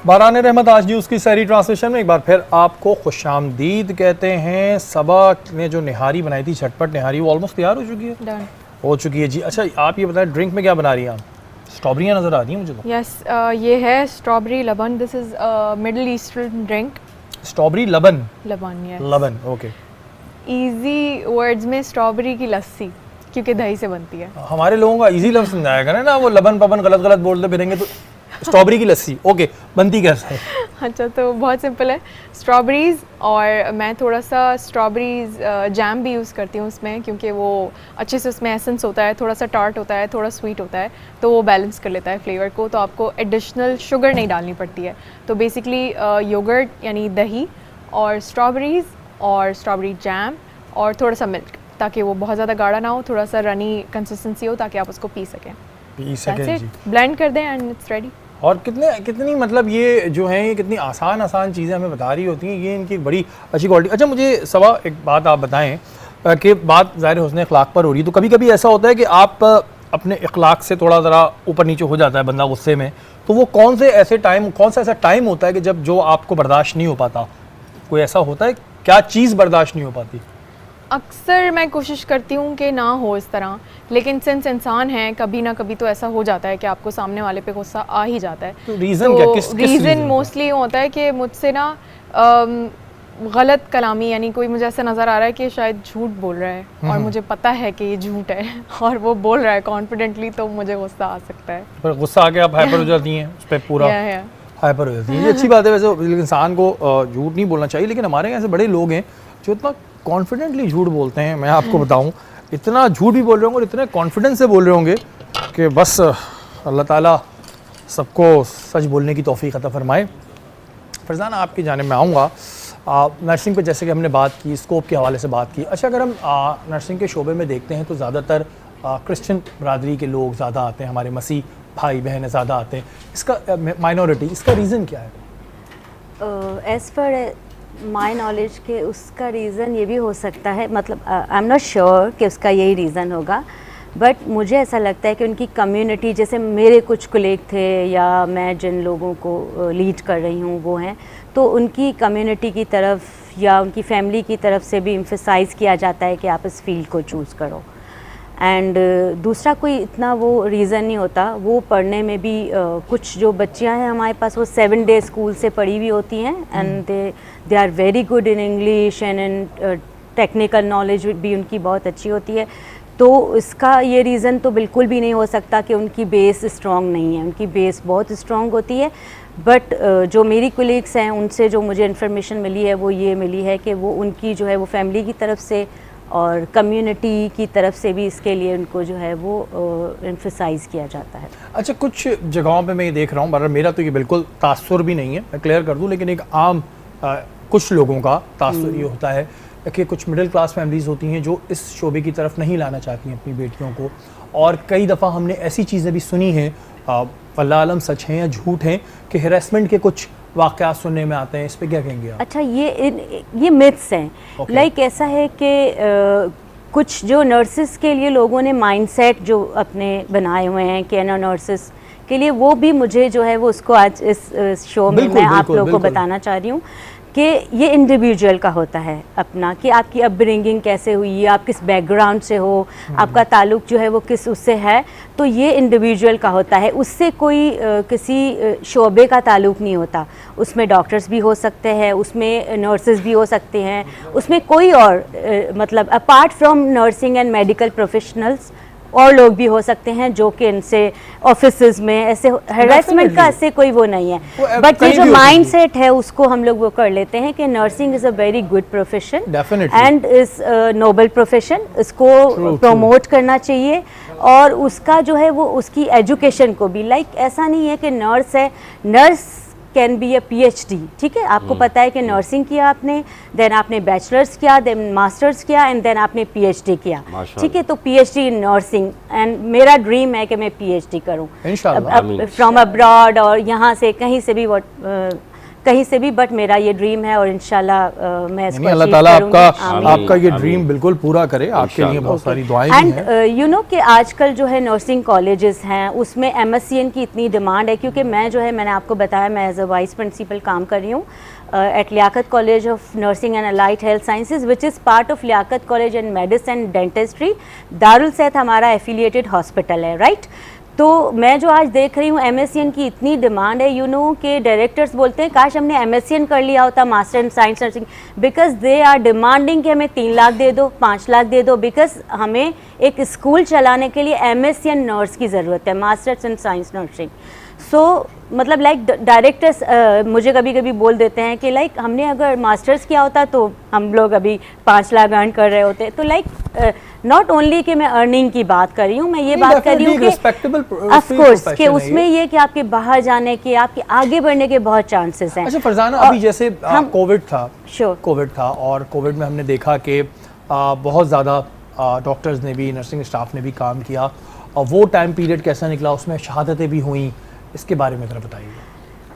बारान रहमत आज न्यूज़ की सहरी ट्रांसलेशन में एक बार फिर आपको खुशामदीद कहते हैं। सबा ने जो निहारी बनाई थी, झटपट निहारी, वो ऑलमोस्ट तैयार हो चुकी है। डन हो चुकी है जी। अच्छा, आप ये बताएं ड्रिंक में क्या बना रही हैं आप? स्ट्रॉबेरियाँ नज़र आ रही हैं मुझे तो। यस, ये है strawberry laban. This is middle eastern drink. Strawberry laban. Laban, yes. Laban, okay. Easy words में स्ट्रॉबेरी की लस्सी, क्योंकि दही से बनती है। हमारे लोगों का इजी लफ्ज़ समझाया करें ना, वो लबन पबन गलत गलत बोलते फिरेंगे तो। स्ट्रॉबेरी की लस्सी, ओके, बनती कैसे है? अच्छा, तो बहुत सिंपल है। स्ट्रॉबेरीज़, और मैं थोड़ा सा स्ट्रॉबेरीज़ जैम भी यूज़ करती हूँ उसमें, क्योंकि वो अच्छे से उसमें एसेंस होता है, थोड़ा सा टार्ट होता है, थोड़ा स्वीट होता है, तो वो बैलेंस कर लेता है फ्लेवर को। तो आपको एडिशनल शुगर नहीं डालनी पड़ती है। तो बेसिकली योगर्ट यानी दही और स्ट्रॉबेरीज़ और स्ट्रॉबेरी जैम और थोड़ा सा मिल्क, ताकि वो बहुत ज़्यादा गाढ़ा ना हो, थोड़ा सा रनी कंसिस्टेंसी हो, ताकि आप उसको पी सकें। जी। ब्लेंड कर दें एंड इट्स रेडी। और कितनी मतलब ये जो है, ये कितनी आसान चीज़ें हमें बता रही होती हैं, ये इनकी एक बड़ी अच्छी क्वालिटी। अच्छा, मुझे सबा एक बात आप बताएं कि बात ज़ाहिर हुस्न अखलाक पर हो रही है, तो कभी कभी ऐसा होता है कि आप अपने अखलाक से थोड़ा ज़रा ऊपर नीचे हो जाता है बंदा गुस्से में, तो वो कौन सा ऐसा टाइम होता है कि जब जो आपको बर्दाश्त नहीं हो पाता? कोई ऐसा होता है? क्या चीज़ बर्दाश्त नहीं हो पाती? अक्सर मैं कोशिश करती हूँ कि ना हो इस तरह, लेकिन सिंस इंसान है, कभी ना कभी तो ऐसा हो जाता है कि आपको सामने वाले पे गुस्सा आ ही जाता है। तो रीज़न क्या? किस रीज़न मोस्टली होता है कि मुझसे ना गलत कलामी, यानी कोई मुझे ऐसा नज़र आ रहा है कि शायद झूठ बोल रहा है और मुझे पता है कि ये झूठ है और वो बोल रहा है कॉन्फिडेंटली, तो मुझे गुस्सा आ सकता है। पर गुस्सा आके आप हाइपर हो जाती हैं उस पर, पूरा हाइपर हो जाती है। ये अच्छी बात है वैसे, इंसान को झूठ नहीं बोलना चाहिए, लेकिन हमारे यहाँ ऐसे बड़े लोग हैं जो इतना कॉन्फिडेंटली झूठ बोलते हैं। मैं आपको बताऊं, इतना झूठ भी बोल रहे होंगे और इतने कॉन्फिडेंस से बोल रहे होंगे कि बस अल्लाह ताला सबको सच बोलने की तौफीक अता फरमाए। फरजाना, आपकी जानिब में आऊँगा। नर्सिंग पे जैसे कि हमने बात की, स्कोप के हवाले से बात की। अच्छा, अगर हम नर्सिंग के शोबे में देखते हैं तो ज़्यादातर क्रिश्चियन बरादरी के लोग ज़्यादा आते हैं, हमारे मसीह भाई बहन ज़्यादा आते हैं। इसका माइनॉरिटी, इसका रीज़न क्या है? एज़ पर माई नॉलेज के उसका रीज़न ये भी हो सकता है, मतलब आई एम नॉट श्योर कि उसका यही रीज़न होगा, बट मुझे ऐसा लगता है कि उनकी कम्युनिटी, जैसे मेरे कुछ कोलीग थे या मैं जिन लोगों को लीड कर रही हूँ वो हैं, तो उनकी कम्युनिटी की तरफ या उनकी फैमिली की तरफ से भी एम्फसाइज़ किया जाता है कि आप इस फील्ड को चूज़ करो। एंड दूसरा कोई इतना वो रीज़न नहीं होता। वो पढ़ने में भी कुछ जो बच्चियां हैं हमारे पास, वो 7 डे स्कूल से पढ़ी हुई होती हैं and they are very good in English and in technical knowledge भी उनकी बहुत अच्छी होती है। तो इसका ये रीज़न तो बिल्कुल भी नहीं हो सकता कि उनकी बेस स्ट्रॉन्ग नहीं है। उनकी बेस बहुत स्ट्रॉन्ग होती है। बट जो मेरी कोलीग्स हैं उनसे जो मुझे इन्फॉर्मेशन मिली है वो ये मिली है कि वो उनकी जो है वो फैमिली की तरफ से और कम्युनिटी की तरफ से भी इसके लिए उनको जो है वो एम्फसाइज़ किया जाता है। अच्छा, कुछ जगहों पे मैं ये देख रहा हूँ, मेरा तो ये बिल्कुल तासुर भी नहीं है, मैं क्लियर कर दूँ, लेकिन एक आम कुछ लोगों का तासुर ये होता है कि कुछ मिडिल क्लास फैमिलीज़ होती हैं जो इस शोबे की तरफ नहीं लाना चाहती हैं अपनी बेटियों को। और कई दफ़ा हमने ऐसी चीज़ें भी सुनी हैं, अल्लाह आलम सच हैं या झूठ हैं, कि हैरेसमेंट के कुछ वाक़यात सुनने में आते हैं। इस पे क्या कहेंगे आप? अच्छा, ये मिथ्स हैं। लाइक ऐसा है कि कुछ जो नर्सेस के लिए लोगों ने माइंडसेट जो अपने बनाए हुए हैं कि ना नर्सेस के लिए, वो भी मुझे जो है वो उसको आज इस शो में मैं आप लोगों को बताना चाह रही हूँ कि ये इंडिविजुअल का होता है अपना, कि आपकी अपब्रिंगिंग कैसे हुई है, आप किस बैकग्राउंड से हो, आपका ताल्लुक़ जो है वो किस उससे है, तो ये इंडिविजुअल का होता है। उससे कोई किसी शोबे का ताल्लुक़ नहीं होता। उसमें डॉक्टर्स भी हो सकते हैं, उसमें नर्सेज भी हो सकते हैं, उसमें कोई और मतलब apart from nursing and medical professionals और लोग भी हो सकते हैं जो कि इनसे ऑफिसेज में ऐसे हैरेसमेंट का ऐसे कोई वो नहीं है। बट ये जो माइंड सेट है उसको हम लोग वो कर लेते हैं कि nursing is a very good profession and is noble profession. इसको प्रमोट करना चाहिए और उसका जो है वो उसकी एजुकेशन को भी, लाइक ऐसा नहीं है कि नर्स है, nurse can be A PhD। ठीक है, आपको पता है कि नर्सिंग किया आपने, देन आपने बैचलर्स किया, देन मास्टर्स किया एंड देन आपने PhD किया। ठीक है, तो PhD इन नर्सिंग, एंड मेरा ड्रीम है कि मैं PhD करूं फ्रॉम अब्रॉड और यहाँ से कहीं से भी कहीं से भी, बट मेरा ये ड्रीम है और इंशाल्लाह मैं इसको अल्लाह achieve ताला करूंगी। आपका ये ड्रीम बिल्कुल पूरा करे, आपके लिए बहुत सारी दुआएं भी हैं। एंड यू नो कि आजकल जो है नर्सिंग कॉलेजेस हैं उसमें MSCN की इतनी डिमांड है, क्योंकि मैं जो है, मैंने आपको बताया, मैं एज अ वाइस प्रिंसिपल काम कर रही हूँ at Liaquat college of nursing and allied health sciences which is part of Liaquat college and medicine and dentistry. Darul Syed हमारा एफिलिएटेड हॉस्पिटल है, राइट। तो मैं जो आज देख रही हूँ MSCN की इतनी डिमांड है, यू नो कि डायरेक्टर्स बोलते हैं काश हमने MSCN कर लिया होता, master in science nursing, because they are demanding कि हमें 3 लाख दे दो, 5 लाख दे दो, बिकॉज हमें एक स्कूल चलाने के लिए MSCN नर्स की ज़रूरत है, मास्टर्स इन साइंस नर्सिंग। सो मतलब लाइक डायरेक्टर्स मुझे कभी कभी बोल देते हैं कि लाइक हमने अगर मास्टर्स किया होता तो हम लोग अभी 5 लाख अर्न कर रहे होते। तो लाइक नॉट ओनली कि मैं अर्निंग की बात कर रही हूँ, मैं ये बात कर रही हूँ कि ऑफ कोर्स कि उसमें ये कि आपके बाहर जाने के, आपके आगे बढ़ने के बहुत चांसेस हैं। अच्छा फरजाना, अभी जैसे कोविड था, कोविड था और कोविड में हमने देखा कि बहुत ज़्यादा डॉक्टर्स ने भी, नर्सिंग स्टाफ ने भी काम किया, और वो टाइम पीरियड कैसा निकला, उसमें शहादतें भी हुई, इसके बारे में ज़रा बताइए।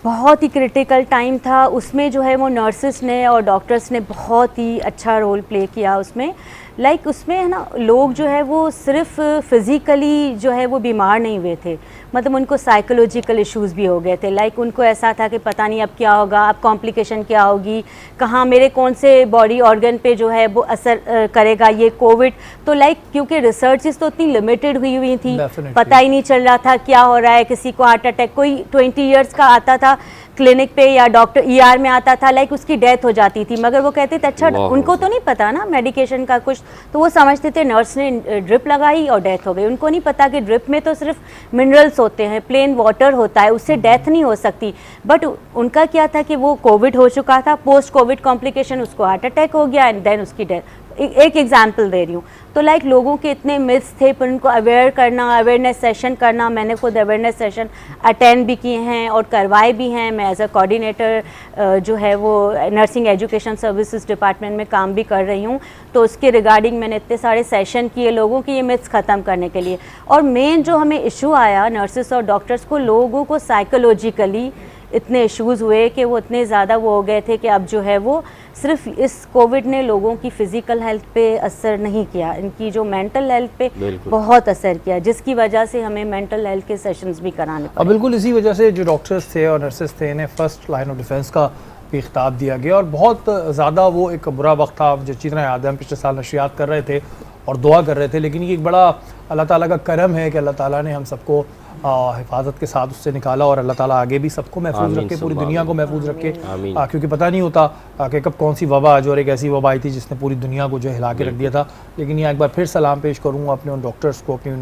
बहुत ही क्रिटिकल टाइम था, उसमें जो है वो नर्सेस ने और डॉक्टर्स ने बहुत ही अच्छा रोल प्ले किया उसमें। लाइक उसमें है ना, लोग जो है वो सिर्फ फिज़िकली जो है वो बीमार नहीं हुए थे, मतलब उनको साइकोलॉजिकल इश्यूज़ भी हो गए थे। लाइक उनको ऐसा था कि पता नहीं अब क्या होगा, अब कॉम्प्लिकेशन क्या होगी, कहाँ मेरे कौन से बॉडी ऑर्गन पे जो है वो असर करेगा ये कोविड। तो लाइक क्योंकि रिसर्चेस तो इतनी लिमिटेड हुई थी, पता ही नहीं चल रहा था क्या हो रहा है। किसी को हार्ट अटैक, कोई 20 ईयर्स का आता था क्लिनिक पे या डॉक्टर ER में आता था, लाइक उसकी डेथ हो जाती थी, मगर वो कहते थे अच्छा, उनको तो नहीं पता ना मेडिकेशन का कुछ, तो वो समझते थे नर्स ने ड्रिप लगाई और डेथ हो गई। उनको नहीं पता कि ड्रिप में तो सिर्फ मिनरल्स होते हैं, प्लेन वाटर होता है, उससे डेथ नहीं हो सकती। बट उनका क्या था कि वो कोविड हो चुका था, पोस्ट कोविड कॉम्प्लिकेशन, उसको हार्ट अटैक हो गया एंड देन उसकी डेथ। एक एग्जाम्पल दे रही हूँ। तो लाइक लोगों के इतने मिथ्स थे, पर उनको अवेयर करना, अवेयरनेस सेशन करना, मैंने खुद अवेयरनेस सेशन अटेंड भी किए हैं और करवाए भी हैं। मैं एज अ कोऑर्डिनेटर जो है वो नर्सिंग एजुकेशन सर्विसेज डिपार्टमेंट में काम भी कर रही हूँ, तो उसके रिगार्डिंग मैंने इतने सारे सेशन किए लोगों के ये मिथ्स ख़त्म करने के लिए। और मेन जो हमें इशू आया नर्सेस और डॉक्टर्स को, लोगों को साइकोलॉजिकली इतने इश्यूज़ हुए कि वो इतने ज़्यादा वो हो गए थे कि अब जो है वो सिर्फ इस कोविड ने लोगों की फ़िज़िकल हेल्थ पे असर नहीं किया, इनकी जो मेंटल हेल्थ पे बहुत असर किया, जिसकी वजह से हमें मेंटल हेल्थ के सेशंस भी कराने पड़े। और बिल्कुल इसी वजह से जो डॉक्टर्स थे और नर्सेस थे, इन्हें फर्स्ट लाइन ऑफ डिफेंस का भी खिताब दिया गया, और बहुत ज़्यादा वो एक बुरा वक्त था। जिस तरह याद है, हम पिछले साल नशरियात कर रहे थे और दुआ कर रहे थे, लेकिन ये एक बड़ा अल्लाह ताला का करम है कि अल्लाह ताला ने हम सबको हिफाजत के साथ उससे निकाला, और अल्लाह ताला आगे भी सबको महफूज रखे, पूरी दुनिया को महफूज रखे, क्योंकि पता नहीं होता कि कब कौन सी वबा आ जाए। और एक ऐसी वबा आई थी जिसने पूरी दुनिया को जो हिला के रख दिया था। लेकिन यहाँ एक बार फिर सलाम पेश करूँगा अपने उन डॉक्टर्स को, अपने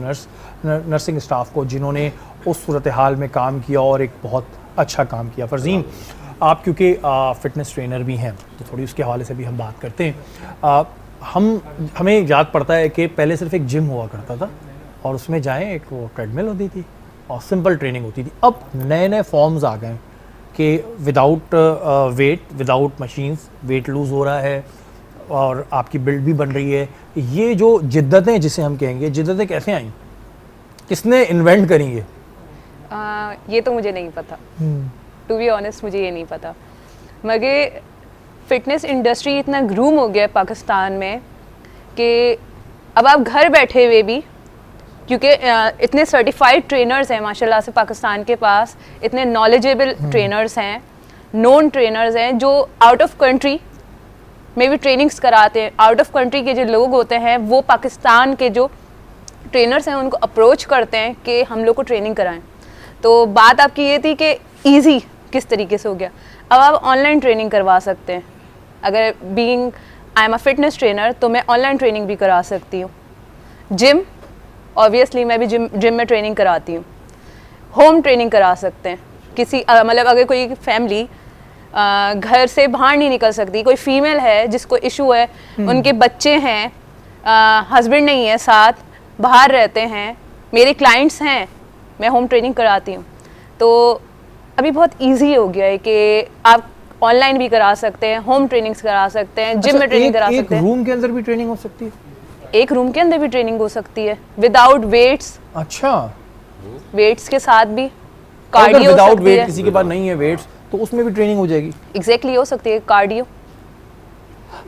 नर्सिंग स्टाफ को, जिन्होंने उस सूरत हाल में काम किया और एक बहुत अच्छा काम किया। फरजीन, आप क्योंकि फ़िटनेस ट्रेनर भी हैं, तो थोड़ी उसके हवाले से भी हम बात करते हैं। हमें याद पड़ता है कि पहले सिर्फ एक जिम हुआ करता था और उसमें जाएं, एक वो ट्रेडमिल होती थी और सिंपल ट्रेनिंग होती थी। अब नए नए फॉर्म्स आ गए कि without weight, without machines weight lose हो रहा है और आपकी बिल्ड भी बन रही है। ये जो जिद्दतें जिसे हम कहेंगे, जिद्दतें कैसे आई, किसने इन्वेंट करी ये तो मुझे नहीं पता, टू बी ऑनेस्ट मुझे ये नहीं पता। मगर फिटनेस इंडस्ट्री इतना ग्रूम हो गया है पाकिस्तान में कि अब आप घर बैठे हुए भी, क्योंकि इतने सर्टिफाइड ट्रेनर्स हैं माशाल्लाह से पाकिस्तान के पास, इतने नॉलेजेबल ट्रेनर्स हैं, नोन ट्रेनर्स हैं जो आउट ऑफ कंट्री में भी ट्रेनिंग्स कराते हैं। आउट ऑफ कंट्री के जो लोग होते हैं वो पाकिस्तान के जो ट्रेनर्स हैं उनको अप्रोच करते हैं कि हम लोग को ट्रेनिंग कराएं। तो बात आपकी ये थी कि ईजी किस तरीके से हो गया। अब आप ऑनलाइन ट्रेनिंग करवा सकते हैं। अगर being I am a fitness trainer तो मैं ऑनलाइन ट्रेनिंग भी करा सकती हूँ। जिम ऑब्वियसली मैं भी जिम में ट्रेनिंग कराती हूँ। होम ट्रेनिंग करा सकते हैं। किसी मतलब अगर कोई फैमिली घर से बाहर नहीं निकल सकती, कोई फीमेल है जिसको इशू है, उनके बच्चे हैं, हस्बैंड नहीं है साथ, बाहर रहते हैं, मेरे क्लाइंट्स हैं, मैं होम ट्रेनिंग कराती हूँ। तो अभी बहुत इजी हो गया है कि आप ऑनलाइन भी करा सकते हैं, होम ट्रेनिंग्स करा सकते हैं, जिम में ट्रेनिंग करा सकते हैं। एक रूम के अंदर भी ट्रेनिंग हो सकती है? एक रूम के अंदर भी ट्रेनिंग हो सकती है विदाउट वेट्स। अच्छा, वेट्स के साथ भी कार्डियो विदाउट वेट, किसी के पास नहीं है वेट्स तो उसमें भी ट्रेनिंग हो जाएगी। एग्जैक्टली हो सकती है, कार्डियो।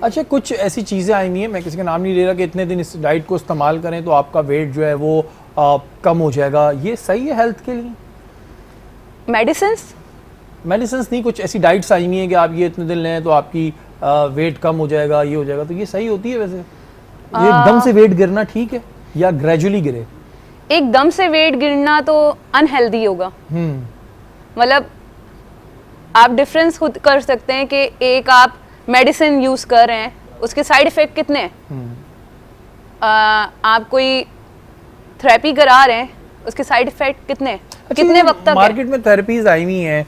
अच्छा, कुछ ऐसी चीज़ें आई हुई हैं, मैं किसी का नाम नहीं ले रहा, कि इतने दिन इस डाइट को इस्तेमाल करें तो आपका वेट जो है वो कम हो जाएगा, ये सही है हेल्थ के लिए? मेडिसिन नहीं, कुछ ऐसी डाइट्स आई हुई हैं कि आप ये इतने दिन लें तो आपकी वेट कम हो जाएगा, ये हो जाएगा, तो ये सही होती है वैसे? ये एकदम से वेट गिरना ठीक है या ग्रेजुअली गिरे? एकदम से वेट गिरना तो अनहेल्दी होगा। मतलब आप डिफरेंस खुद कर सकते हैं कि एक आप मेडिसिन यूज कर रहे हैं, उसके साइड इफेक्ट कितने हैं। आप कोई थेरेपी करा रहे हैं, उसके साइड इफेक्ट कितने हैं, कितने वक्त तक। मार्केट में थेरेपीज आई हुई हैं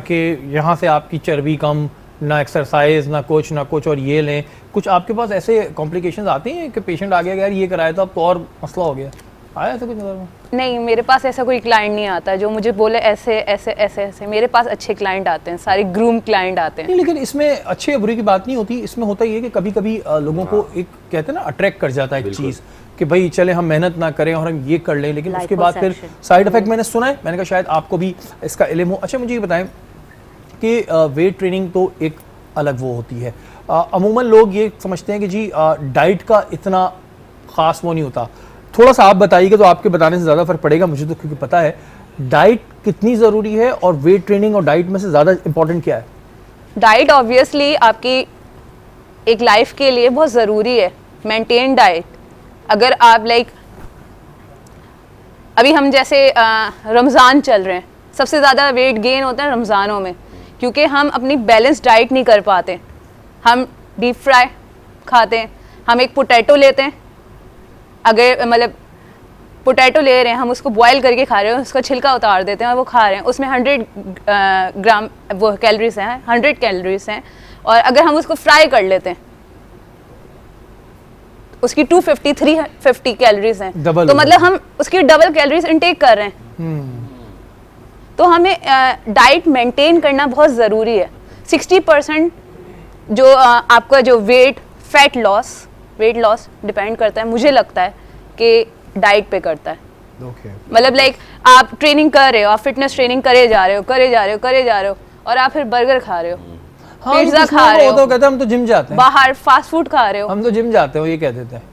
कि यहाँ से आपकी चर्बी कम, ना एक्सरसाइज ना कुछ और ये लें। कुछ आपके पास ऐसे कॉम्प्लिकेशंस आती हैं कि पेशेंट आ गया यार ये कराया था अब तो और मसला हो गया, आया ऐसा कुछ नजर में? नहीं, मेरे पास ऐसा कोई क्लाइंट नहीं आता जो मुझे बोले ऐसे ऐसे ऐसे ऐसे। मेरे पास अच्छे क्लाइंट आते हैं, सारे ग्रूम क्लाइंट आते हैं। नहीं, लेकिन इसमें अच्छे या बुरे की बात नहीं होती, इसमें होता ही है कि कभी कभी लोगों को एक कहते हैं ना अट्रैक्ट कर जाता है एक चीज़ कि भाई चले हम मेहनत ना करें और हम ये कर लें, लेकिन उसके बाद फिर साइड इफेक्ट मैंने सुना है, मैंने कहा शायद आपको भी इसका इल्म हो। अच्छा, मुझे ये बताएं कि वेट ट्रेनिंग तो एक अलग वो होती है, अमूमन लोग ये समझते हैं कि जी डाइट का इतना ख़ास वो नहीं होता। थोड़ा सा आप बताइएगा तो आपके बताने से ज़्यादा फ़र्क पड़ेगा मुझे, तो क्योंकि पता है डाइट कितनी ज़रूरी है और वेट ट्रेनिंग और डाइट में से ज़्यादा इंपॉर्टेंट क्या है? डाइट ऑब्वियसली आपकी एक लाइफ के लिए बहुत ज़रूरी है, मेंटेन डाइट। अगर आप अभी हम जैसे रमज़ान चल रहे हैं, सबसे ज़्यादा वेट गेन होता है रमज़ानों में, क्योंकि हम अपनी बैलेंस डाइट नहीं कर पाते। हम डीप फ्राई खाते हैं, हम एक पोटैटो लेते हैं, अगर मतलब पोटैटो ले रहे हैं, हम उसको बॉयल करके खा रहे हैं, उसका छिलका उतार देते हैं और वो खा रहे हैं, उसमें 100 ग्राम वो कैलोरीज हैं, 100 कैलोरीज हैं। और अगर हम उसको फ्राई कर लेते हैं, उसकी 250 350 कैलोरीज हैं, तो मतलब हम उसकी डबल कैलोरीज इनटेक कर रहे हैं। तो हमें डाइट मेंटेन करना बहुत ज़रूरी है। 60% जो आपका जो वेट लॉस डिपेंड करता है, मुझे लगता है कि डाइट पे करता है। मतलब आप ट्रेनिंग कर रहे हो, आप फिटनेस ट्रेनिंग करे जा रहे हो और आप फिर बर्गर खा रहे हो, पिज्जा खा रहे हो, तो कहते हैं हम तो जिम जाते हैं, बाहर फास्ट फूड खा रहे हो, हम तो जिम जाते हो, ये कह देते हैं।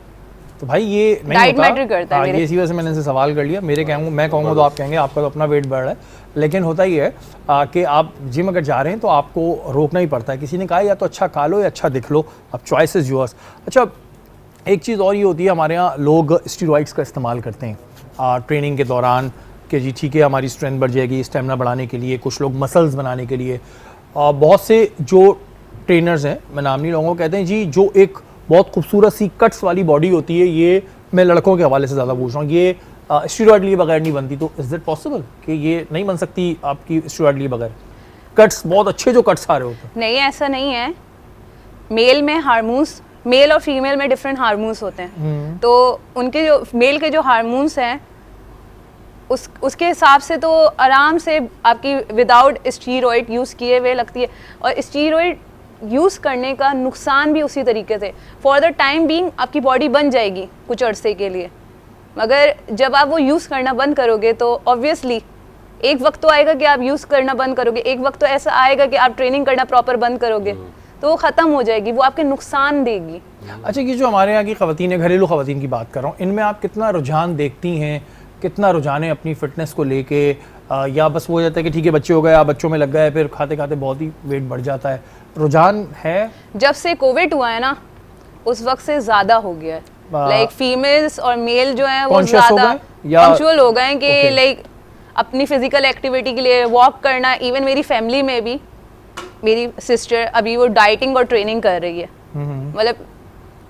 तो भाई ये नहीं डाइट होता। मैटर करता है। ये इसी वजह से मैंने इनसे सवाल कर लिया। मैं कहूँगा तो आप कहेंगे आपका तो अपना वेट बढ़ रहा है, लेकिन होता ही है कि आप जिम अगर जा रहे हैं तो आपको रोकना ही पड़ता है। किसी ने कहा या तो अच्छा खा लो या अच्छा दिख लो, अब चॉइस इज योर्स। अच्छा, एक चीज़ और ये होती है, हमारे यहाँ लोग स्टीरॉइड्स का इस्तेमाल करते हैं ट्रेनिंग के दौरान कि जी ठीक है हमारी स्ट्रेंथ बढ़ जाएगी, स्टेमिना बढ़ाने के लिए, कुछ लोग मसल्स बनाने के लिए। बहुत से जो ट्रेनर्स हैं, मैं नाम नहीं लूँगा, कहते हैं जी जो एक बहुत खूबसूरत सी कट्स वाली बॉडी होती है, ये मैं लड़कों के हवाले से ज़्यादा पूछ रहा हूँ, ये स्टीरॉइड लिए बगैर नहीं बनती। तो इज़ इट पॉसिबल कि ये नहीं बन सकती आपकी स्टीरॉइड लिए बगैर? कट्स बहुत अच्छे जो कट्स आ रहे होते हैं। नहीं, ऐसा नहीं है। मेल में हार्मोन्स, मेल और फीमेल में डिफरेंट हार्मोन्स होते हैं, तो उनके जो मेल के जो हार्मोन्स हैं उसके हिसाब से तो आराम से आपकी विदाउट स्टीरॉइड यूज़ किए हुए लगती है। और स्टीरॉइड यूज़ करने का नुकसान भी उसी तरीके से, फॉर द टाइम बीइंग आपकी बॉडी बन जाएगी कुछ अरसे के लिए, मगर जब आप वो यूज़ करना बंद करोगे तो ऑब्वियसली एक वक्त तो आएगा कि आप यूज़ करना बंद करोगे, एक वक्त तो ऐसा आएगा कि आप ट्रेनिंग करना प्रॉपर बंद करोगे, तो वो ख़त्म हो जाएगी, वो आपके नुकसान देगी। अच्छा, ये जो हमारे यहाँ की ख़वातीन है, घरेलू ख़वातीन की बात कर रहा हूँ, इनमें आप कितना रुझान देखती हैं, कितना रुझान है अपनी फ़िटनेस को लेके, या बस वो हो जाता है कि ठीक है बच्चे हो गए, आप बच्चों में लग गए, फिर खाते खाते बहुत ही वेट बढ़ जाता है? रुझान है? जब से कोविड हुआ है ना, उस वक्त से ज़्यादा हो गया है। फीमेल्स और मेल जो है वो ज़्यादा पंक्चुअल हो गए हैं कि अपनी फिजिकल एक्टिविटी के लिए वॉक करना। इवन मेरी फैमिली में भी मेरी सिस्टर अभी वो डाइटिंग और ट्रेनिंग कर रही है, मतलब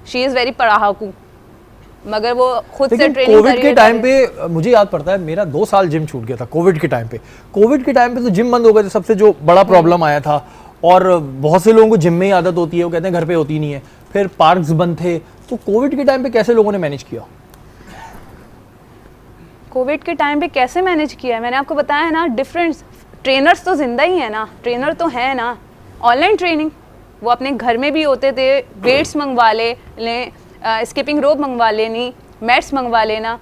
शी इज़ वेरी पढ़ाकू, मगर वो खुद से ट्रेनिंग कोविड के टाइम पे मुझे याद पड़ता है मेरा 2 साल जिम छूट गया था कोविड के टाइम पे। कोविड के टाइम पे तो जिम बंद हो गए थे, सबसे जो बड़ा प्रॉब्लम आया था, और बहुत से लोगों को जिम में ही आदत होती है, वो कहते हैं घर पे होती नहीं है, फिर पार्क्स बंद थे। तो कोविड के टाइम पे कैसे लोगों ने मैनेज किया? कोविड के टाइम पे कैसे मैनेज किया है, मैंने आपको बताया है ना, डिफरेंट ट्रेनर्स तो जिंदा ही है ना, ट्रेनर तो है ना। ऑनलाइन ट्रेनिंग वो अपने घर में भी होते थे, वेट्स मंगवा लें, स्किपिंग रोप मंगवा लेनी, मैट्स मंगवा लेना,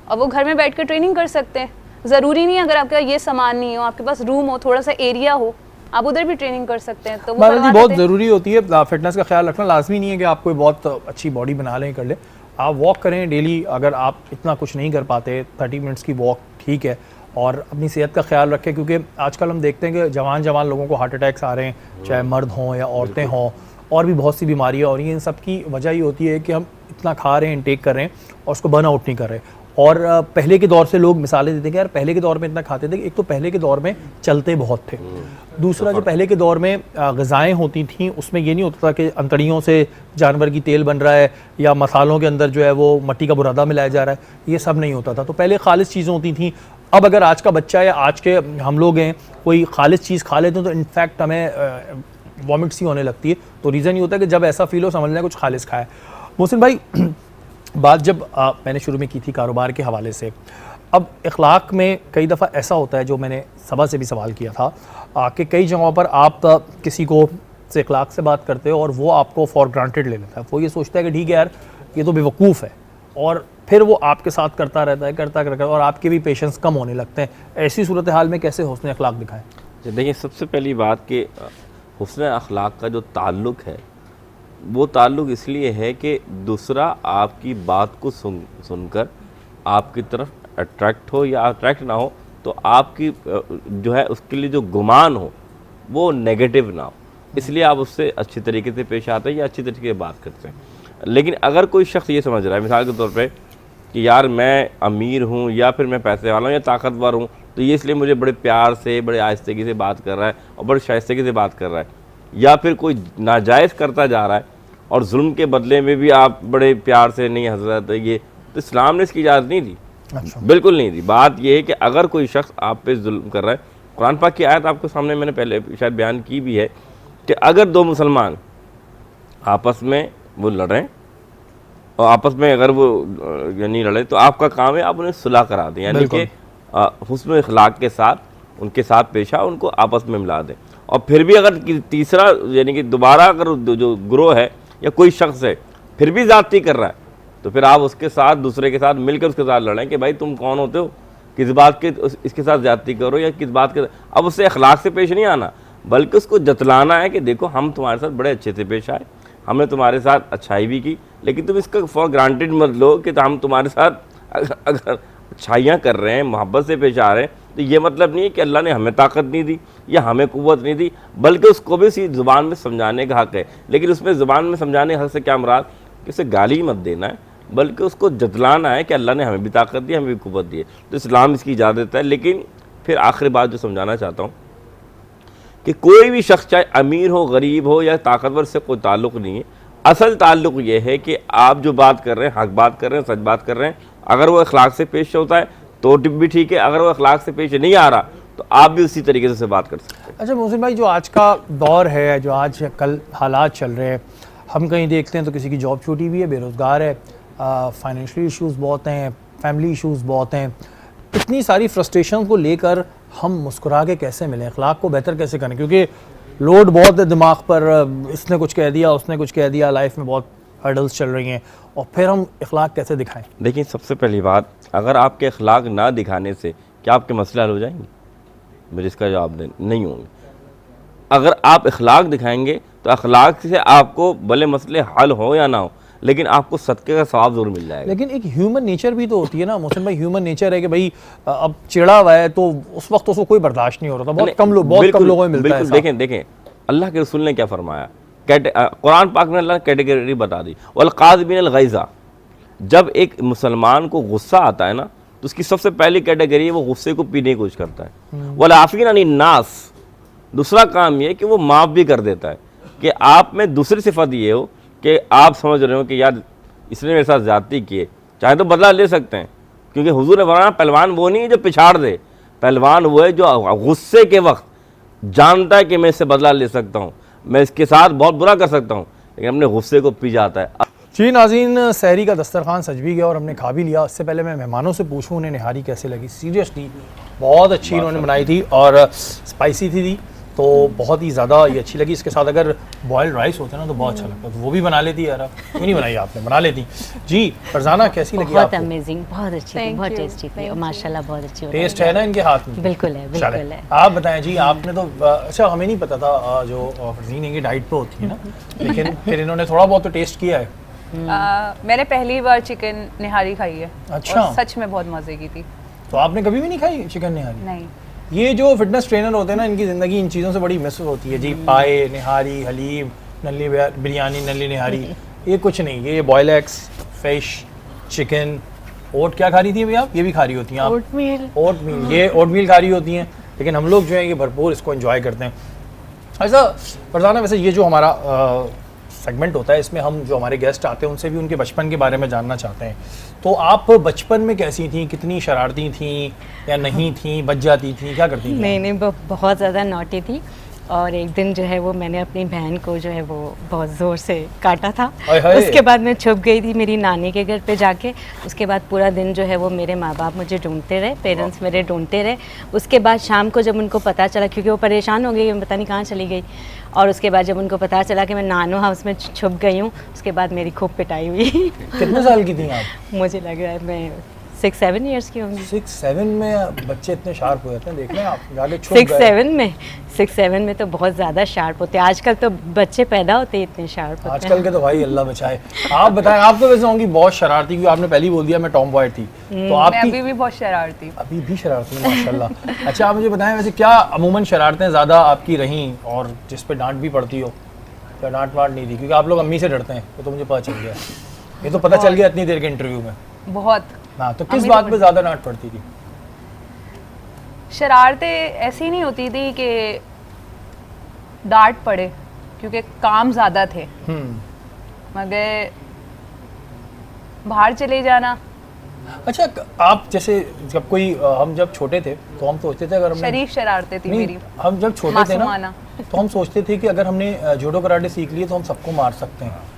और वो घर में बैठ कर ट्रेनिंग कर सकते हैं। ज़रूरी नहीं अगर आपका ये सामान नहीं हो, आपके पास रूम हो, थोड़ा सा एरिया हो, आप उधर भी ट्रेनिंग कर सकते हैं। तो वो मैडम जी करवाते बहुत थे। ज़रूरी होती है फिटनेस का ख्याल रखना। लाजमी नहीं है कि आप कोई बहुत अच्छी बॉडी बना लें कर लें, आप वॉक करें डेली। अगर आप इतना कुछ नहीं कर पाते 30 मिनट्स की वॉक ठीक है, और अपनी सेहत का ख्याल रखें, क्योंकि आजकल हम देखते हैं कि जवान लोगों को हार्ट अटैक्स आ रहे हैं, चाहे मर्द हों या औरतें हों, और भी बहुत सी बीमारियाँ हो रही हैं। इन सब की वजह ये होती है कि हम इतना खा रहे हैं, इनटेक कर रहे हैं और उसको बर्न आउट नहीं कर रहे। और पहले के दौर से लोग मिसालें देते हैं कि यार पहले के दौर में इतना खाते थे कि एक तो पहले के दौर में चलते बहुत थे, दूसरा जो पहले के दौर में ग़िज़ाएँ होती थी उसमें ये नहीं होता था कि अंतड़ियों से जानवर की तेल बन रहा है या मसालों के अंदर जो है वो मट्टी का बुरादा मिलाया जा रहा है, ये सब नहीं होता था। तो पहले खालिस चीज़ें होती थी। अब अगर आज का बच्चा या आज के हम लोग हैं कोई खालिस चीज़ खा लेते हैं तो इनफैक्ट हमें वॉमिट सी होने लगती है। तो रीज़न ये होता है कि जब ऐसा फील हो समझ लें कुछ खालिस खाया। मोहसिन भाई बात जब मैंने शुरू में की थी कारोबार के हवाले से, अब इखलाक में कई दफ़ा ऐसा होता है, जो मैंने सबा से भी सवाल किया था कि कई जगहों पर आप किसी को से इखलाक से बात करते हो और वो आपको फॉर ग्रांटेड ले लेता है। वो ये सोचता है कि ठीक है यार ये तो बेवकूफ़ है, और फिर वो आपके साथ करता रहता है करता और आपके भी पेशेंस कम होने लगते हैं। ऐसी सूरत हाल में कैसे हुस्न अखलाक दिखाएं? देखिए, सबसे पहली बात कि हुस्न अखलाक का जो ताल्लुक़ है वो ताल्लुक़ इसलिए है कि दूसरा आपकी बात को सुनकर आपकी तरफ अट्रैक्ट हो या अट्रैक्ट ना हो, तो आपकी जो है उसके लिए जो गुमान हो वो नेगेटिव ना हो, इसलिए आप उससे अच्छी तरीके से पेश आते हैं या अच्छी तरीके से बात करते हैं। लेकिन अगर कोई शख्स ये समझ रहा है मिसाल के तौर पे कि यार मैं अमीर हूँ या फिर मैं पैसे वाला हूँ या ताकतवर हूँ, तो ये इसलिए मुझे बड़े प्यार से बड़े आहिस्तगी से बात कर रहा है और बड़े शाइस्तगी से बात कर रहा है, या फिर कोई नाजायज़ करता जा रहा है और जुल्म के बदले में भी आप बड़े प्यार से नहीं हज़रत ये, तो इस्लाम ने इसकी इजाज़त नहीं दी। अच्छा। बिल्कुल नहीं दी। बात यह है कि अगर कोई शख्स आप पे जुल्म कर रहा है, कुरान पाक की आयत आपको सामने मैंने पहले शायद बयान की भी है कि अगर दो मुसलमान आपस में वो लड़ें और आपस में अगर वो नहीं लड़े तो आपका काम है आप उन्हें सुलह करा दें, यानी कि हुस्न इखलाक के साथ उनके साथ पेशा उनको आपस में मिला दें। और फिर भी अगर तीसरा यानी कि दोबारा अगर जो ग्रोह है या कोई शख्स है फिर भी ज़्यादती कर रहा है, तो फिर आप उसके साथ दूसरे के साथ मिलकर उसके साथ लड़ें कि भाई तुम कौन होते हो, किस बात के इसके साथ ज़्यादती करो या किस बात के। अब उससे अखलाक से पेश नहीं आना, बल्कि उसको जतलाना है कि देखो हम तुम्हारे साथ बड़े अच्छे से पेश आए, हमने तुम्हारे साथ अच्छाई भी की, लेकिन तुम इसका फॉर ग्रांटेड मत लो कि हम तुम्हारे साथ अगर अच्छाइयाँ कर रहे हैं, मोहब्बत से पेश आ रहे हैं, तो ये मतलब नहीं है कि अल्लाह ने हमें ताकत नहीं दी या हमें क़ुव्वत नहीं दी, बल्कि उसको भी उसी ज़ुबान में समझाने का हक़ है। लेकिन उसमें ज़ुबान में समझाने के हक़ से क्या मुराद कि उसे गाली मत देना है, बल्कि उसको जतलाना है कि अल्लाह ने हमें भी ताकत दी, हमें भी क़ुव्वत दी है। तो इस्लाम इसकी इजाज़त देता है। लेकिन फिर आखिरी बात जो समझाना चाहता हूँ कि कोई भी शख्स चाहे अमीर हो, गरीब हो या ताकतवर, से कोई ताल्लुक़ नहीं है। असल ताल्लुक़ ये है कि आप जो बात कर रहे हैं, हक़ बात कर रहे हैं, सच बात कर रहे हैं, अगर वो अखलाक से पेश होता है तो भी ठीक है, अगर वो अखलाक से पेश नहीं आ रहा तो आप भी उसी तरीके से बात कर सकते हैं। अच्छा मोहसिन भाई, जो आज का दौर है, जो आज कल हालात चल रहे हैं, हम कहीं देखते हैं तो किसी की जॉब छूटी हुई है, बेरोज़गार है, फाइनेंशियल इश्यूज़ बहुत हैं, फैमिली इश्यूज़ बहुत हैं, इतनी सारी फ्रस्ट्रेशन को लेकर हम मुस्कुरा के कैसे मिलें, अखलाक को बेहतर कैसे करें? क्योंकि लोड बहुत है दिमाग पर, इसने कुछ कह दिया, उसने कुछ कह दिया, लाइफ में बहुत हर्डल्स चल रही हैं, और फिर हम अखलाक कैसे दिखाएं? देखिए, सबसे पहली बात, अगर आपके अखलाक ना दिखाने से क्या आपके मसले हल हो जाएंगे? मुझे इसका जवाब दें, नहीं होंगे। अगर आप अखलाक दिखाएंगे तो अखलाक से आपको भले मसले हल हो या ना हो, लेकिन आपको सदक़े का सवाब ज़रूर मिल जाएगा। लेकिन एक ह्यूमन नेचर भी तो होती है ना मोहसिन भाई, ह्यूमन नेचर है कि भाई अब चिड़ा हुआ है तो उस वक्त उसको कोई बर्दाश्त नहीं हो रहा था। बहुत कम लोगों में मिलता है। देखें अल्लाह के रसूल ने क्या फरमाया, कुरान पाक में अल्लाह ने कैटेगरी बता दी, वल काज़िमीनल गैज़ा। जब एक मुसलमान को गुस्सा आता है ना, तो उसकी सबसे पहली कैटेगरी है वो गुस्से को पीने की कोशिश करता है। वल आफ़ीन अनिन नास, दूसरा काम ये कि वो माफ़ भी कर देता है। कि आप में दूसरी सिफत ये हो कि आप समझ रहे हो कि यार इसने मेरे साथ ज़्यादती की है, चाहे तो बदला ले सकते हैं, क्योंकि हुजूर ने फरमाया पहलवान वो नहीं है जो पिछाड़ दे, पहलवान वो है जो गुस्से के वक्त जानता है कि मैं इससे बदला ले सकता हूँ, मैं इसके साथ बहुत बुरा कर सकता हूँ, लेकिन अपने गुस्से को पी जाता है। जी नाज़रीन, सहरी का दस्तरखान सज भी गया और हमने खा भी लिया। इससे पहले मैं मेहमानों से पूछूं उन्हें निहारी कैसे लगी। सीरियसली बहुत अच्छी इन्होंने बनाई थी और स्पाइसी थी। तो बहुत ही ज़्यादा ये अच्छी लगी। इसके साथ अगर बॉयल्ड राइस होता है ना तो बहुत अच्छा लगता है, तो वो भी बना लेती है यार, क्यों नहीं बनाई आपने, बना लेती। जी फरजाना कैसी लगी बहुत आपको? अमेजिंग, बहुत अच्छी थी, Thank बहुत you, टेस्टी थी और thank माशाल्लाह बहुत अच्छी बनाई टेस्ट है ना इनके हाथ में? बिल्कुल है, चले, बिल्कुल है। आप बताएं जी, आपने तो अच्छा हमें नहीं पता था जो फरजीन इनकी डाइट पे होती है ना, लेकिन फिर इन्होंने थोड़ा बहुत तो टेस्ट किया है। मैंने पहली बार चिकन निहारी खाई है। अच्छा। और सच में बहुत मजे की थी। तो आपने कभी भी नहीं खाई चिकन निहारी? नहीं, ये जो फिटनेस ट्रेनर होते हैं ना, इनकी ज़िंदगी इन चीज़ों से बड़ी मिस होती है जी। पाए, निहारी, हलीम, नली बिरयानी, नली निहारी, ये कुछ नहीं, ये बॉयल एग्स, फिश, चिकन, ओट क्या खा रही थी अभी आप? ये भी खा रही होती हैं आप? ओटमील। ओटमील, ये ओटमील खा रही होती हैं, लेकिन हम लोग जो है ये भरपूर इसको एंजॉय करते हैं। ऐसा फरजाना, वैसे ये जो हमारा सेगमेंट होता है, इसमें हम जो हमारे गेस्ट आते हैं उनसे भी उनके बचपन के बारे में जानना चाहते हैं। तो आप बचपन में कैसी थी, कितनी शरारती थी या नहीं थी, बच जाती थी, क्या करती थी? नहीं, बहुत ज़्यादा नॉटी थी और एक दिन जो है वो मैंने अपनी बहन को जो है वो बहुत ज़ोर से काटा था। हाय हाय। उसके बाद मैं छुप गई थी मेरी नानी के घर पे जाके। उसके बाद पूरा दिन जो है वो मेरे माँ बाप मुझे ढूंढते रहे, पेरेंट्स मेरे ढूंढते रहे। उसके बाद शाम को जब उनको पता चला, क्योंकि वो परेशान हो गई, मैं पता नहीं कहाँ चली गई, और उसके बाद जब उनको पता चला कि मैं नानो हाउस में छुप गई हूँ, उसके बाद मेरी खूब पिटाई हुई। कितने साल की थी आप? मुझे लग रहा है मैं 6-7 ईयर्स की होंगी। 6-7 में बच्चे इतने शार्प हो जाते हैं, देख रहे हैं आप, जाके छुप गए। 6-7 में तो बहुत ज़्यादा शार्प होते हैं। आजकल तो बच्चे पैदा होते ही इतने शार्प होते हैं। आजकल के तो भाई अल्लाह बचाए। आप बताएं, आप तो वैसे होंगी बहुत शरारती, क्योंकि आपने पहले ही बोल दिया मैं टॉम बॉय थी, तो मैं आपकी अभी भी बहुत शरारती। अभी भी शरारती हैं माशाल्लाह। अच्छा आप मुझे बताएं, वैसे क्या अमूमन शरारतें ज़्यादा आपकी रहीं और जिस पे डांट भी पड़ती हो, या डांट वाट नहीं थी? क्योंकि आप लोग अम्मी से डरते हैं, ये तो मुझे पता चल गया, ये तो पता चल गया इतनी देर के इंटरव्यू में। बहुत। हाँ, तो किस बात पे ज़्यादा डांट पड़ती थी? शरारतें ऐसी नहीं होती थी कि डांट पड़े, क्योंकि काम ज़्यादा थे, मगर बाहर चले जाना। अच्छा आप जैसे जब कोई हम जब छोटे थे तो हम सोचते थे अगर हमने शरीफ शरारतें थी नहीं, मेरी। हम जब छोटे थे ना मासूमाना। तो हम सोचते थे कि अगर हमने जूडो कराटे सीख लिए तो हम सबको मार सकते हैं।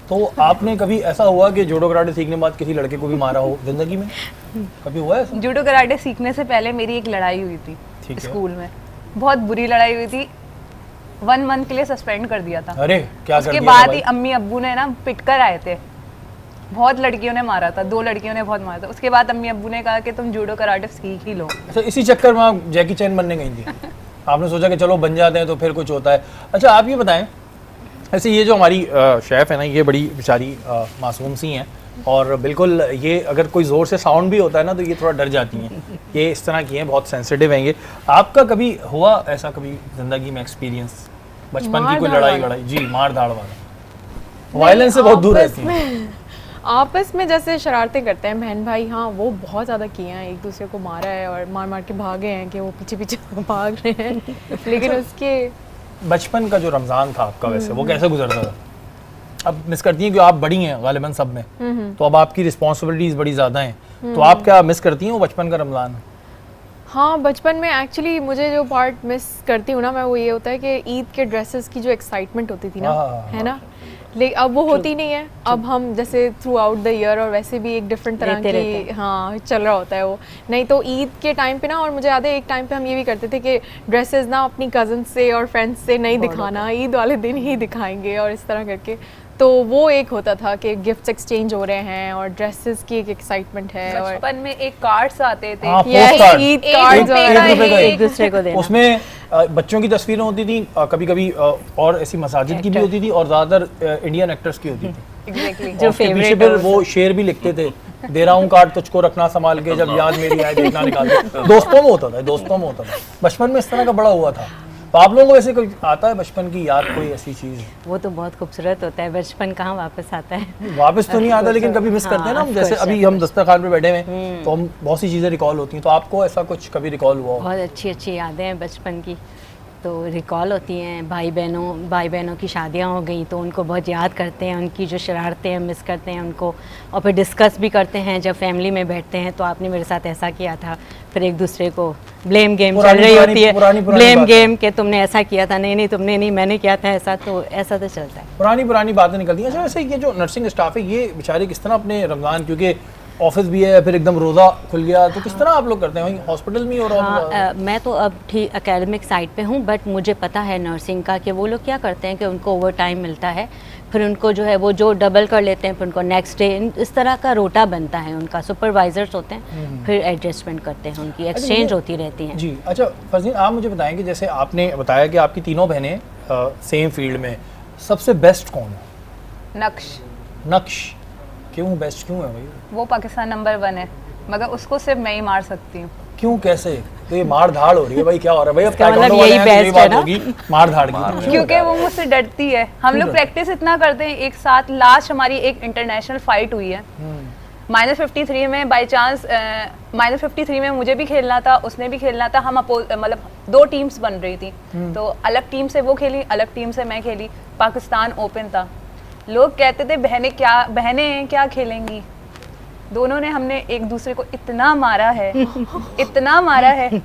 तो आपने कभी ऐसा हुआ कि जूडो कराटे सीखने के बाद किसी लड़के को भी मारा हो जिंदगी में? कभी हुआ ऐसा? जूडो कराटे सीखने से पहले मेरी एक लड़ाई हुई थी ठीक है। स्कूल में, बहुत बुरी लड़ाई हुई थी। 1 मंथ के लिए सस्पेंड कर दिया था। अरे क्या कर उसके दिया बाद था ही अम्मी अब्बू ने ना पिट कर आए थे। बहुत लड़कियों ने मारा था, 2 लड़कियों ने बहुत मारा था। उसके बाद अम्मी अब्बू ने कहा कि तुम जूडो कराटे सीख ही लो। अच्छा इसी चक्कर में आप जैकी चैन बनने गई थी? आपने सोचा कि चलो बन जाते हैं तो फिर कुछ होता है। अच्छा आप ये बताएं, ऐसे ये जो हमारी शेफ़ है ना, ये बड़ी बेचारी मासूम सी हैं और बिल्कुल ये अगर कोई ज़ोर से साउंड भी होता है ना तो ये थोड़ा डर जाती हैं। ये इस तरह की हैं, बहुत सेंसिटिव हैं ये। आपका कभी हुआ ऐसा कभी ज़िंदगी में एक्सपीरियंस, बचपन की कोई लड़ाई वड़ाई? जी मार धाड़ वाला, वायलेंस से बहुत दूर रहती हैं। आपस में जैसे शरारतें करते हैं बहन भाई, हाँ वो बहुत ज़्यादा किए हैं, एक दूसरे को मारा है और मार मार के भागे हैं कि वो पीछे पीछे भाग रहे हैं। लेकिन उसके बचपन का जो रमज़ान था आपका, वैसे वो कैसे गुजरता था? अब मिस करती हैं कि आप बड़ी हैं गालिबन सब में, तो अब आपकी रिस्पॉन्सिबिलिटीज़ बड़ी ज़्यादा हैं, तो आप क्या मिस करती हैं वो बचपन का रमज़ान? हाँ बचपन में एक्चुअली मुझे जो पार्ट मिस करती हूँ ना मैं, वो ये होता है कि ईद के ड्रेसेस की जो एक्साइटमेंट होती थी ना, है ना, लेकिन अब वो होती नहीं है। अब हम जैसे थ्रू आउट द ईयर और वैसे भी एक डिफरेंट तरह की हाँ चल रहा होता है वो। नहीं तो ईद के टाइम पे ना, और मुझे याद है एक टाइम पे हम ये भी करते थे कि ड्रेसेस ना अपनी कज़न से और फ्रेंड्स से नहीं दिखाना, ईद वाले दिन ही दिखाएंगे और इस तरह करके। तो वो एक होता था कि गिफ्ट्स एक्सचेंज हो रहे हैं और ड्रेसेस की एक एक्साइटमेंट है। और बचपन में एक कार्ड्स आते थे, हाँ, Yes, पोस्ट कार्ड। ईद एक कार्ड्स रुपए और- का एक रुपए का एक दूसरे को देना। उसमें बच्चों की तस्वीरें होती थी, कभी कभी और ऐसी मसाजिद की भी होती थी और ज़्यादातर इंडियन एक्टर्स की होती थी। एग्जैक्टली। जो पीछे favorite फिर है वो शेर भी लिखते थे, दे रहा हूँ कार्ड तुझको रखना संभाल के, जब याद मेरी आए देखना निकाल के। दोस्तों में होता था, दोस्तों में होता था। बचपन में इस तरह का बड़ा हुआ था। तो आप लोगों को वैसे कोई आता है बचपन की याद, कोई ऐसी चीज़? वो तो बहुत खूबसूरत होता है, बचपन कहाँ वापस आता है। वापस तो नहीं आता, लेकिन कभी मिस करते हैं ना हम। जैसे अभी हम दस्तरखान पे बैठे हुए हैं तो हम बहुत सी चीज़ें रिकॉल होती हैं, तो आपको ऐसा कुछ कभी रिकॉल हुआ हो? बहुत अच्छी अच्छी यादें हैं बचपन की, तो रिकॉल होती हैं। भाई बहनों की शादियां हो गई तो उनको बहुत याद करते हैं, उनकी जो शरारतें हैं मिस करते हैं उनको, और फिर डिस्कस भी करते हैं जब फैमिली में बैठते हैं। तो आपने मेरे साथ ऐसा किया था, फिर एक दूसरे को ब्लेम गेम चल रही होती है, ब्लेम गेम कि तुमने ऐसा किया था, नहीं तुमने नहीं, मैंने किया था ऐसा। तो ऐसा तो चलता है, पुरानी बातें निकलती हैं। अच्छा वैसे ये जो नर्सिंग स्टाफ है ये बेचारे किस तरह अपने रमज़ान, क्योंकि ऑफिस भी है, फिर एकदम रोज़ा खुल गया, तो किस तरह आप लोग करते हैं वहीं हॉस्पिटल में ही? और हाँ, मैं तो अब ठीक एकेडमिक साइड पे हूँ, बट मुझे पता है नर्सिंग का कि वो लोग क्या करते हैं कि उनको ओवर टाइम मिलता है, फिर उनको जो है वो जो डबल कर लेते हैं, फिर उनको नेक्स्ट डे इस तरह का रोटा बनता है, उनका सुपरवाइजर्स होते हैं, फिर एडजस्टमेंट करते हैं, उनकी एक्सचेंज होती रहती हैं। जी अच्छा फरजीन, आप मुझे बताएं कि जैसे आपने बताया कि आपकी तीनों बहनें सेम फील्ड में, सबसे बेस्ट कौन है? नक्श क्यों बेस्ट क्यों है भाई? वो पाकिस्तान नंबर 1 है, मगर उसको सिर्फ मैं ही मार सकती हूँ। क्यों, कैसे? तो ये मार धाड़ हो रही है भाई, क्या हो रहा है भाई? अब इसका मतलब ताइक्वांडो वाले यही हैं तो यही best बात है ना? होगी मार धाड़ की। क्योंकि वो मुझसे डरती है। हम लोग प्रैक्टिस इतना करते हैं एक साथ। लास्ट हमारी एक इंटरनेशनल फाइट हुई है -53 में, बाय चांस -53 में मुझे भी खेलना था, उसने भी खेलना था, हम मतलब 2 टीम्स बन रही थी, तो अलग टीम से वो खेली, अलग टीम से मैं खेली। पाकिस्तान ओपन था, लोग कहते थे बहनें हैं क्या खेलेंगी। दोनों ने हमने एक दूसरे को इतना मारा है इतना मारा है,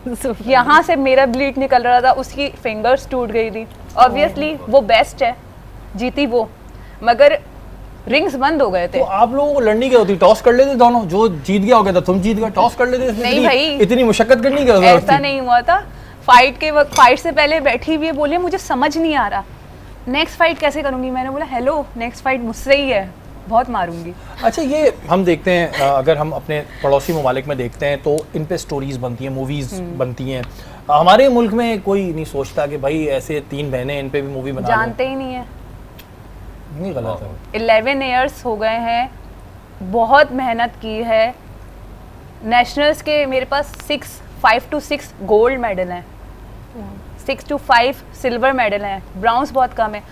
यहाँ से मेरा ब्लीड निकल रहा था, उसकी फिंगर्स टूट गई थी। ऑब्वियसली वो बेस्ट है, जीती वो, मगर रिंग्स बंद हो गए थे। तो आप लोगों को लड़नी क्या होती? टॉस कर लेते दोनों, जो जीत गया हो गया था तुम जीत गए, टॉस कर लेते? इसमें नहीं भाई, इतनी मुशक्कत करनी क्या जरूरत ऐसा थी? नहीं हुआ था। फाइट के वक्त, फाइट से पहले बैठी हुई है, बोली मुझे समझ नहीं आ रहा नेक्स्ट फाइट कैसे करूंगी। मैंने बोला हेलो, नेक्स्ट फाइट मुझसे ही है, बहुत मारूंगी। अच्छा, ये हम देखते हैं अगर हम अपने पड़ोसी ममालिक में देखते हैं तो इन पे स्टोरीज बनती हैं, मूवीज़ बनती हैं। हमारे मुल्क में कोई नहीं सोचता कि भाई ऐसे 3 बहनें, इन पे भी मूवी बना लो। जानते ही नहीं है। नहीं, गलत है। 11 इयर्स हो गए हैं, बहुत मेहनत की है। नेशनल्स के मेरे पास 5 to 6 गोल्ड मेडल हैं, 6 to 5 सिल्वर मेडल हैं, ब्राउन्स बहुत कम है।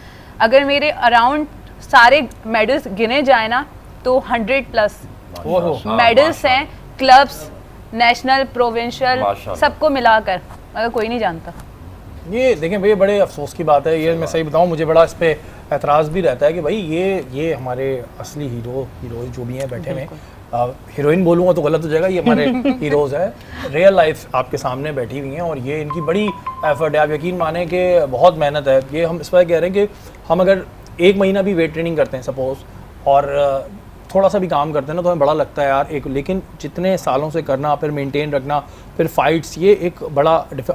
अगर मेरे अराउंड सारे मेडल्स गिने जाए ना तो 100+ मेडल्स हैं, क्लब्स, नेशनल, प्रोविंशियल, सबको मिलाकर, मगर कोई नहीं जानता। ये देखें भैया, बड़े अफसोस की बात है ये, मैं सही बताऊं, मुझे बड़ा इस पे एतराज़ भी रहता है कि भाई ये हमारे असली हीरोज़ जो भी हैं बैठे हुए, हीरोइन बोलूँगा तो गलत हो जाएगा, ये हमारे हीरोज़ है, रियल लाइफ आपके सामने बैठी हुई हैं, और ये इनकी बड़ी एफर्ट है। आप यकीन माने कि बहुत मेहनत है। ये हम इस वजह कह रहे हैं कि हम अगर 1 महीना भी वेट ट्रेनिंग करते हैं सपोज़, और थोड़ा सा भी काम करते हैं ना, तो हमें बड़ा लगता है यार एक, लेकिन जितने सालों से करना, फिर मेंटेन रखना, फिर फाइट्स, ये एक बड़ा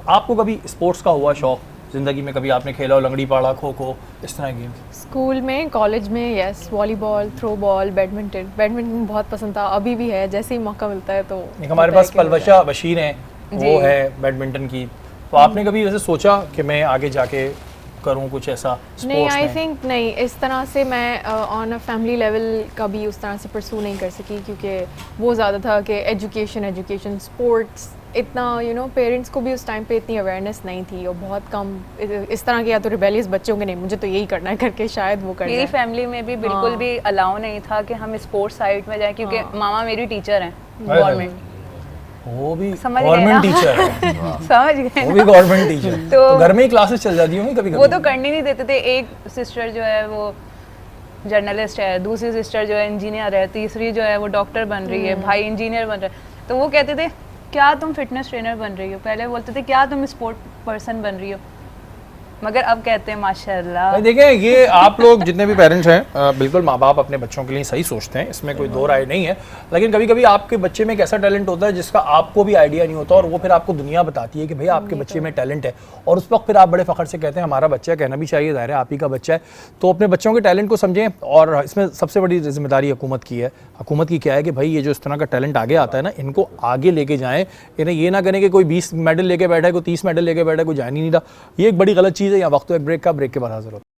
आपको कभी स्पोर्ट्स का हुआ शौक ज़िंदगी में? कभी आपने खेला हो लंगड़ी पाड़ा, खो खो, इस तरह गेम? स्कूल में, कॉलेज में, yes, volleyball, throw ball, badminton बहुत पसंद था, अभी भी है, जैसे ही मौका मिलता है तो। एक हमारे पास पलवशा बशीर हैं, वो है बैडमिंटन की, तो आपने कभी वैसे सोचा कि मैं आगे जाके करूं कुछ ऐसा? नहीं, आई थिंक नहीं, इस तरह से मैं ऑन अ फैमिली लेवल कभी उस तरह से परसू नहीं कर सकी, क्योंकि वो ज़्यादा था कि एजुकेशन, स्पोर्ट्स, इतना पेरेंट्स को भी उस टाइम पे इतनी अवेयरनेस नहीं थी, और बहुत कम इस तरह के या तो रिबेलियस बच्चों के नहीं मुझे तो यही करना है करके शायद वो करना है। मेरी फैमिली में भी बिल्कुल भी अलाउ नहीं था कि हम स्पोर्ट्स साइड में जाएं, क्योंकि मामा मेरी टीचर हैं गवर्नमेंट, वो भी समझ गए गवर्नमेंट ना? टीचर है। समझ गए वो भी गवर्नमेंट टीचर, तो घर में ही क्लासेस चल जाती होंगी कभी कभी? वो तो करने नहीं देते थे। एक सिस्टर जो है वो जर्नलिस्ट है, दूसरी सिस्टर जो है इंजीनियर है, तीसरी जो है वो डॉक्टर बन रही है, भाई इंजीनियर बन रहा है। तो वो कहते थे क्या तुम फिटनेस ट्रेनर बन रही हो, पहले बोलते थे क्या तुम स्पोर्ट पर्सन बन रही हो, मगर अब कहते हैं माशाल्लाह। देखें, ये आप लोग जितने भी पेरेंट्स हैं, बिल्कुल माँ बाप अपने बच्चों के लिए सही सोचते हैं, इसमें कोई दो राय नहीं है, लेकिन कभी कभी आपके बच्चे में एक ऐसा टैलेंट होता है जिसका आपको भी आइडिया नहीं होता, और वो फिर आपको दुनिया बताती है कि भैया आपके बच्चे में टैलेंट है, और उस वक्त फिर आप बड़े फ़ख्र से कहते हैं हमारा बच्चा है, कहना भी चाहिए, ज़ाहिर है आप ही का बच्चा है। तो अपने बच्चों के टैलेंट को समझें, और इसमें सबसे बड़ी जिम्मेदारी हुकूमत की है। हुकूमत की क्या है कि भाई ये जो इस तरह का टैलेंट आगे आता है ना, इनको आगे लेके जाएँ, इन्हें ये ना करें कि कोई 20 मेडल लेके बैठा है, कोई 30 मेडल लेके बैठा है, कोई जान ही नहीं रहा। ये एक बड़ी गलत चीज़ है। यहाँ वक्त एक ब्रेक के बाद हाजिर होता है।